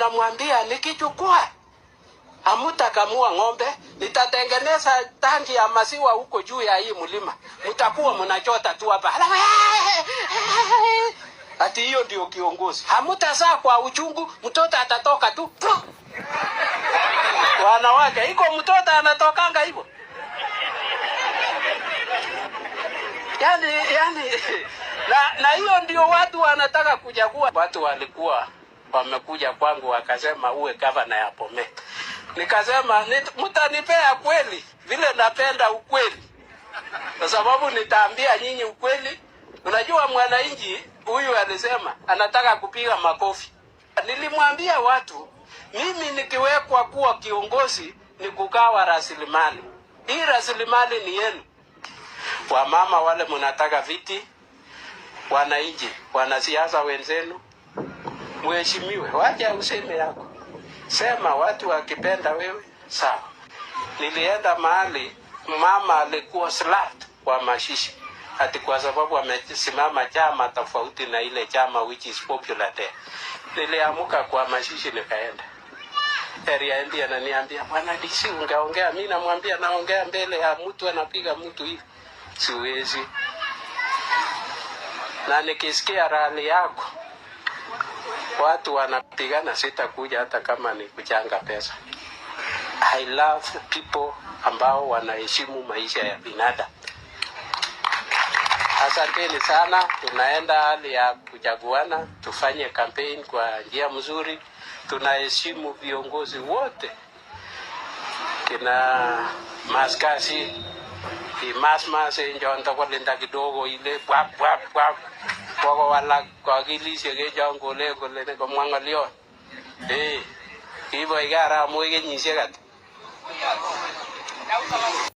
unamwambia nikichukua hamutakamua ng'ombe, nitatengeneza tanki ya maziwa huko juu ya hii mlima, mtakuwa mnachota tu hapa. Ati hiyo ndio kiongozi. Hamutazaa kwa uchungu, mtoto atatoka tu. Wanawake, iko mtoto anatokanga hivyo. Yani na hiyo ndio watu wanataka kuchagua. Watu walikuwa wamekuja kwangu wakasema uwe gavana ya Bomet. Nikasema mtanipea kweli vile napenda ukweli. Kwa sababu nitaambia nyinyi ukweli. Unajua mwananchi huyu alisema anataka kupiga makofi. Nilimwambia watu mimi nikiwekwa kuwa kiongozi ni kugawa rasilimali. Hii rasilimali ni yenu. Wamama wale mnataka viti, wananchi, wanasiasa wenzenu, mheshimiwe, wacha useme yako. Sema watu wakipenda wewe, sawa. Nilienda mahali mama alikuwa slapped kwa mashishi. Ati kwa sababu amesimama chama tofauti na ile chama which is popular there. Niliamuka kwa mashishi nikaenda. Area India ananiambia, "Bwana DC ungeongea." Mimi namwambia naongea mbele ya mtu anapiga mtu hivi. Siwezi. Na nikisikia rali yako watu wanapigana sitakuja hata kama ni kuchanga pesa. I love people ambao wanaheshimu maisha ya binadamu. Asanteni sana. Tunaenda hali ya kuchaguana, tufanye campaign kwa njia mzuri. Tunaheshimu viongozi wote. Kina maskasi imasmase njonta kwa linda kidogo ile wap kwa wala kwa gilisi ke jango le ko mwangalio hivyo igara mwege nyishe kat